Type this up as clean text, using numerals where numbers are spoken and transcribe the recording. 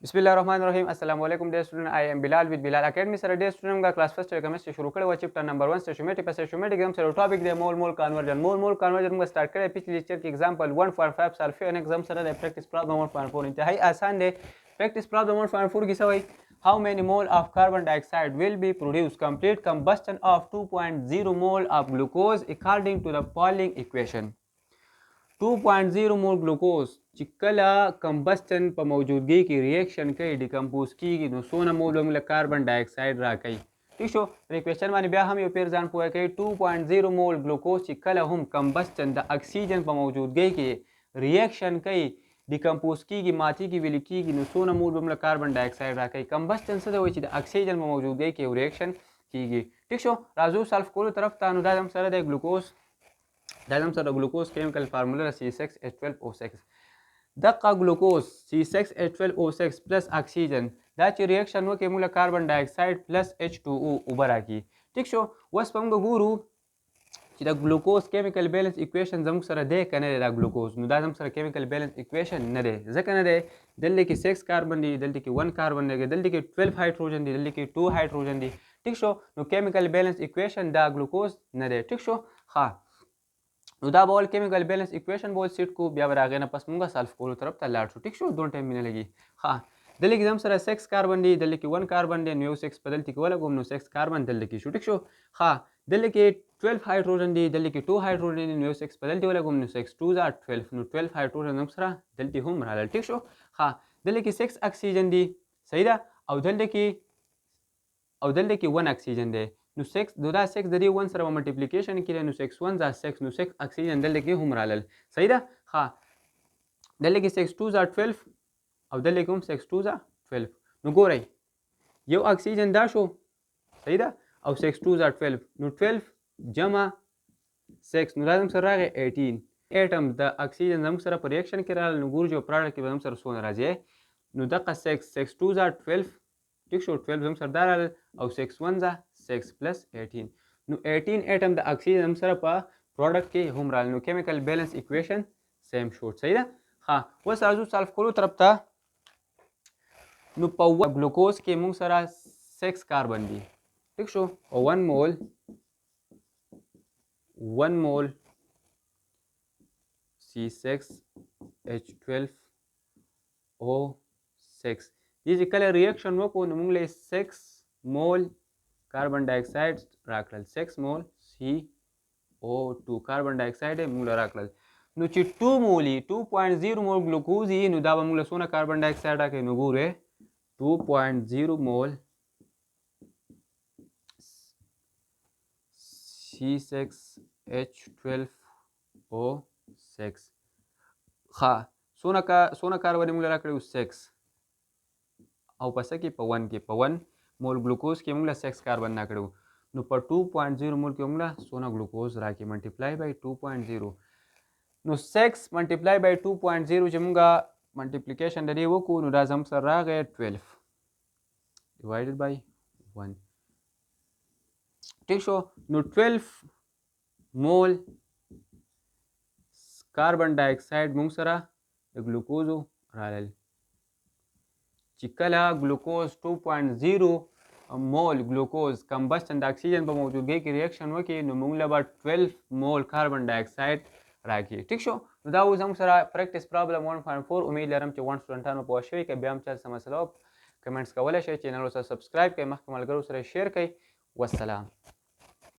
Bismillahirrahmanirrahim. Assalamu alaikum dear student. I am Bilal with Bilal Academy. Sir, dear student का class first chemistry शुरू करे वो chapter number 1 stoichiometric पर stoichiometric exam sir topic दे mole conversion का start करे पिछले lecture के example 1.5 sulfur and exam sir they practice problem 1.4 इंतहाई आसान दे practice problem 1.4 की Sawai how many mole of carbon dioxide will be produced complete combustion of 2.0 mole of glucose according to the following equation 2.0 mole ग्लूकोज چې کله کمبسچن په موجودګۍ کې ریاکشن کوي ډیکمپوز کیږي نو څونه مول به موږ کاربن ډای اکساید راکوي ٹھیک شو د کوېسچن باندې بیا هم یو پیر ځان پوه کوي 2.0 مول ګلوکوز چې کله هم کمبسچن د اکسیجن په موجودګۍ کې ریاکشن کوي ډیکمپوز کیږي ماتیږي ویلې کیږي نو څونه مول به موږ کاربن ډای اکساید راکوي کمبسچن څه دی وایي چې د اکسیجن په موجودګۍ کې ریاکشن کیږي ټیک شو راځو سالف کولو طرف ته نو دا هم سره د ګلوکوز دا هم سره ګلوکوز کیمیکل فارموله C6H12O6 دغه ګلوکوز C6H12O6 پلس اکسیجن دا چې ریاکشن وکړي موږ کاربن ډای اکساید پلس H2O اوبه راکړي ټیک شو اوس به موږ ګورو چې د ګلوکوز کیمیکل بیلنس اکویشن زموږ سره دی که نه دی دا ګلوکوز نو دا زموږ سره کیمیکل بیلنس اکویشن نه دی ځکه نه دی دلته کې 6 کاربن دی دلته کې 1 کاربن دی دلته کې 12 هایدروجن دی دلته کې 2 هایدروجن دی ټیک شو نو کیمیکل بیلنس اکویشن دا ګلوکوز نه دی ټیک شو ښه نو دا به ول کیمیکل بیلنس اکویشن به سیټ کو بیا به د هغې نه پس مونږ سالف کولو طرف ته لاړ شو ټیک شو دونه ټایم مې نه لګي ښه دلته کې زم سره 6 کاربن دی دلته کې 1 کاربن دی نو یو 6 په دلته کې ولګوم نو 6 کاربن دلته کې شو ټیک شو ښه دلته کې 12 هایدروجن دی دلته کې 2 هایدروجن دی نو یو 6 په دلته ولګوم نو 6 2 ځه 12 نو 12 هایدروجن هم سره دلته هم راغلل ټیک شو ښه دلته کې 6 اکسیجن دی صحیح ده او دلته کې 1 اکسیجن دی نو 6 دا 6 د دې 1 سره ملټیپلیکیشن کړي نو 6 1 ځه 6 نو 6 اکسیجن دلته کې هم رالل صحیح ده ښه دلته کې 6 2 ځه 12 او دلته کې هم 6 2 ځه 12 نو ګورئ یو اکسیجن دا شو صحیح ده او 6 2 ځه 12 نو 12 جمع 6 نو دا زموږ سره راغی 18 اټم د اکسیجن زموږ سره په ریاکشن کې راغلل نو ګورو چې په پراډکټ کې به زموږ سره څونه راځي نو دغه 6 2 ځه 12 ټیک شو 12 زموږ سره دا راغلل او 6 1 ځه 6 plus 18 نو 18 اټم د اکسیجن سره په پروډکټ کې هم راغلی نو کیمیکل بیلنس اکویشن سیم شو صحیح ده ښه اوس راځو سالف کولو طرف ته نو په ګلوکوز کې موږ سره 6 کاربن دي ټیک شو او 1 مول C6H12O6 دې چې کله ریاکشن وکړو نو موږ له 6 مول کاربن ډای اکساید راکړل 6 مول CO2 کاربن ډای اکساید موږ راکړل نو چې 2 مولي 2.0 مول ګلوکوز نو دا به موږ له څونه کاربن ډای اکساید راکوي نو ګورئ 2.0 مول C6H12O6 ښه څونه کاربن موږ راکړی 6 او په څه کې په 1 کې په 1 مول ګلوکوز کې موږ له 6 کاربن نه کړو نو په 2.0 مول کې موږ له څونه ګلوکوز راکړي منټیپلای بای 2.0 نو 6 منټیپلای بای 2.0 چې موږ منټیپلیکیشن د دې وکړو نو دا زموږ سره راغی 12 ډیوایډډ بای 1 ټیک شو نو 12 مول کاربن ډای اکساید موږ سره د ګلوکوزو رالل چې کله ګلوکوز 2.0 مول ګلوکوز کمبسچن د اکسیجن په موجودګۍ کې ریاکشن وکړي نو موږ له به 12 مول کاربن ډای اکساید راکړي ټیک شو نو دا اوس زموږ سره پریکټس پرابلم 1.4 امید لرم چې 1 سټوډنټانو پوه شوي که بیا هم چا څه مسله وه کمنټس کولی شئ چینل ورسره سبسکرایب کړئ مخکې ملګرو سره شیر کړئ والسلام